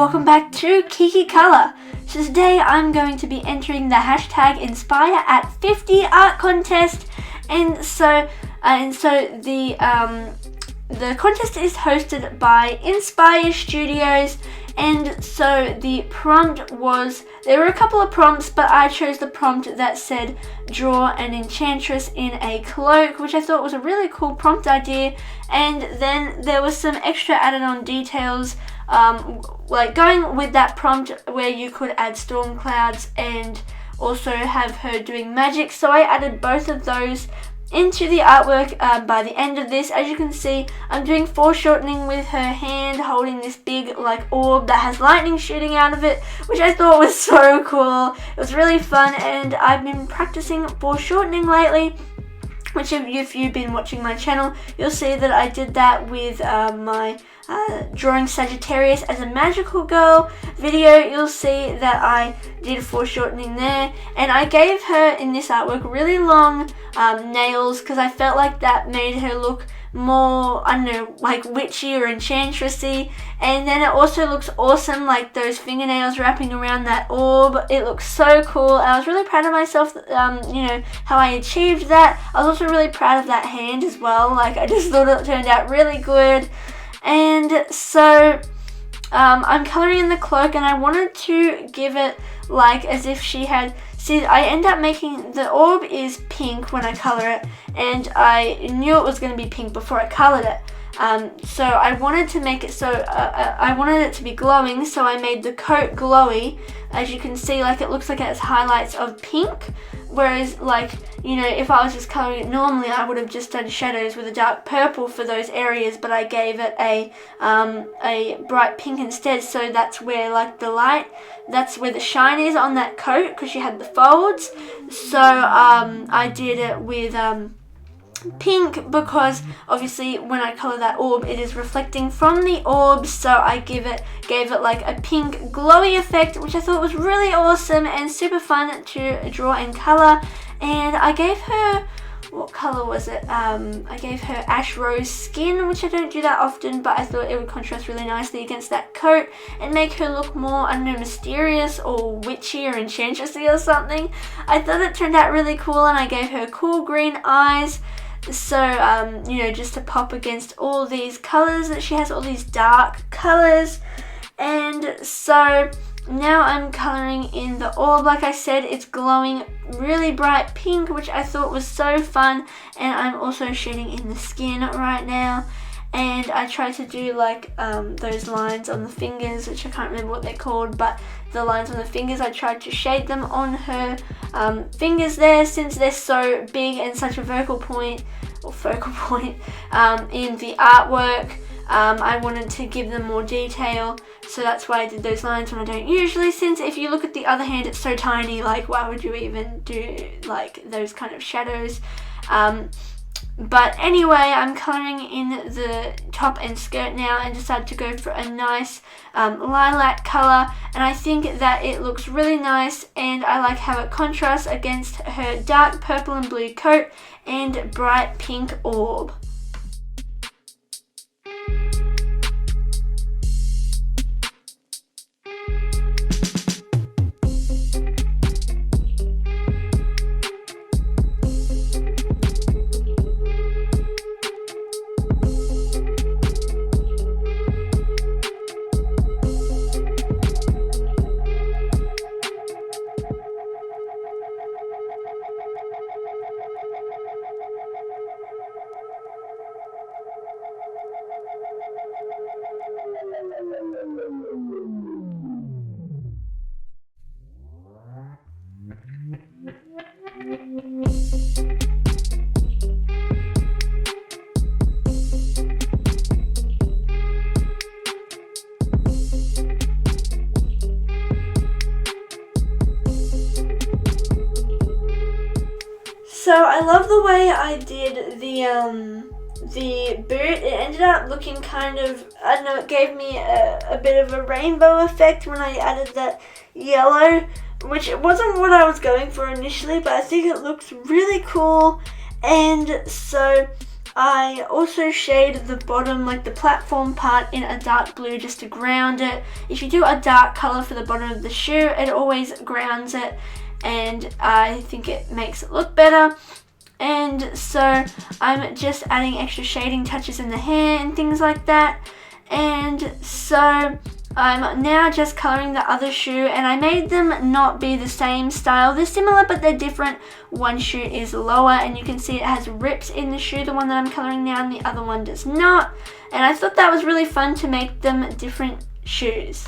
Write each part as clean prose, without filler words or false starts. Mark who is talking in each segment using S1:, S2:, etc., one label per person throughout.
S1: welcome back to KikiKolour. So today I'm going to be entering the hashtag Inspire at 50 art contest, and so the contest is hosted by Inspire Studios, and so the prompt was, there were a couple of prompts, but I chose the prompt that said draw an enchantress in a cloak, which I thought was a really cool prompt idea. And then there was some extra added on details, like going with that prompt where you could add storm clouds and also have her doing magic. So I added both of those into the artwork by the end of this. As you can see, I'm doing foreshortening with her hand holding this big like orb that has lightning shooting out of it, which I thought was so cool. It was really fun, and I've been practicing foreshortening lately, which if you've been watching my channel, you'll see that I did that with my drawing Sagittarius as a magical girl video. You'll see that I did foreshortening there, and I gave her in this artwork really long nails because I felt like that made her look more, I don't know, like witchy or enchantressy. And then it also looks awesome, like those fingernails wrapping around that orb. It looks so cool. I was really proud of myself, you know, how I achieved that. I was also really proud of that hand as well. Like, I just thought it turned out really good. And so I'm colouring in the cloak, and I wanted to give it like as if she had, see, I end up making, the orb is pink when I colour it, and I knew it was going to be pink before I coloured it. So I wanted to make it so, I wanted it to be glowing, so I made the coat glowy. As you can see, like, it looks like it has highlights of pink, whereas, like, you know, if I was just colouring it normally, I would have just done shadows with a dark purple for those areas, but I gave it a bright pink instead, so that's where, like, the light, that's where the shine is on that coat, because she had the folds. So I did it with pink, because obviously when I colour that orb, it is reflecting from the orb, so I gave it like a pink glowy effect, which I thought was really awesome and super fun to draw and colour. And I gave her, what colour was it? I gave her ash rose skin, which I don't do that often, but I thought it would contrast really nicely against that coat and make her look more, I don't know, mysterious or witchy or enchantressy or something. I thought it turned out really cool, and I gave her cool green eyes. So, you know, just to pop against all these colours that she has, all these dark colours. And so now I'm colouring in the orb. Like I said, it's glowing really bright pink, which I thought was so fun. And I'm also shading in the skin right now. And I tried to do like those lines on the fingers, which I can't remember what they're called, but the lines on the fingers, I tried to shade them on her fingers there, since they're so big and such a focal point in the artwork. I wanted to give them more detail, so that's why I did those lines when I don't usually, since if you look at the other hand, it's so tiny, like why would you even do like those kind of shadows? But anyway, I'm colouring in the top and skirt now, and decided to go for a nice lilac colour, and I think that it looks really nice, and I like how it contrasts against her dark purple and blue coat and bright pink orb. So I love the way I did the boot. It ended up looking kind of, I don't know, it gave me a bit of a rainbow effect when I added that yellow, which it wasn't what I was going for initially, but I think it looks really cool. And so I also shade the bottom, like the platform part, in a dark blue just to ground it. If you do a dark color for the bottom of the shoe, it always grounds it, and I think it makes it look better. And so I'm just adding extra shading touches in the hair and things like that. And so I'm now just coloring the other shoe, and I made them not be the same style. They're similar, but they're different. One shoe is lower, and you can see it has rips in the shoe, the one that I'm coloring now, and the other one does not. And I thought that was really fun to make them different shoes.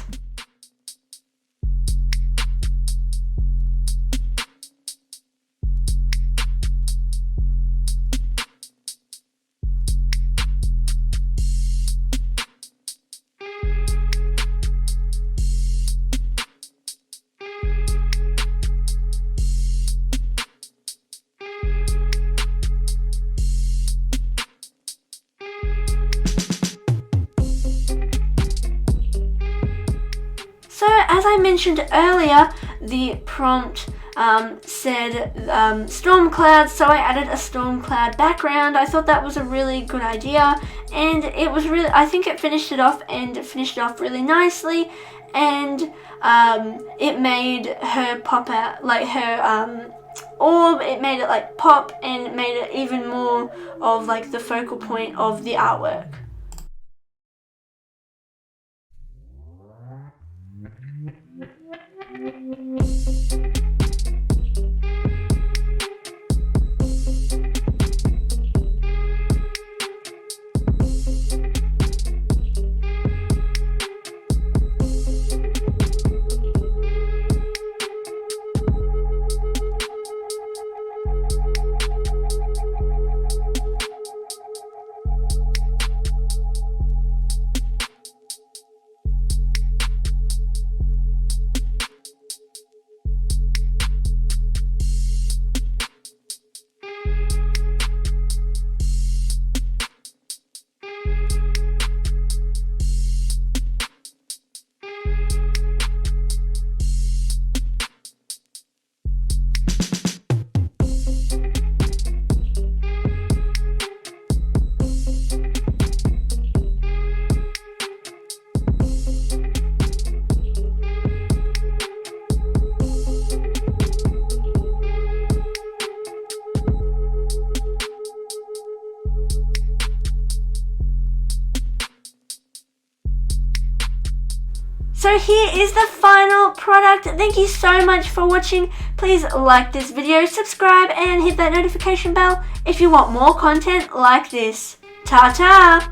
S1: So as I mentioned earlier, the prompt said storm clouds, so I added a storm cloud background. I thought that was a really good idea, and it was really, I think it finished it off really nicely, and it made her pop out, like her orb, it made it like pop, and it made it even more of like the focal point of the artwork. So here is the final product. Thank you so much for watching. Please like this video, subscribe, and hit that notification bell if you want more content like this. Ta-ta!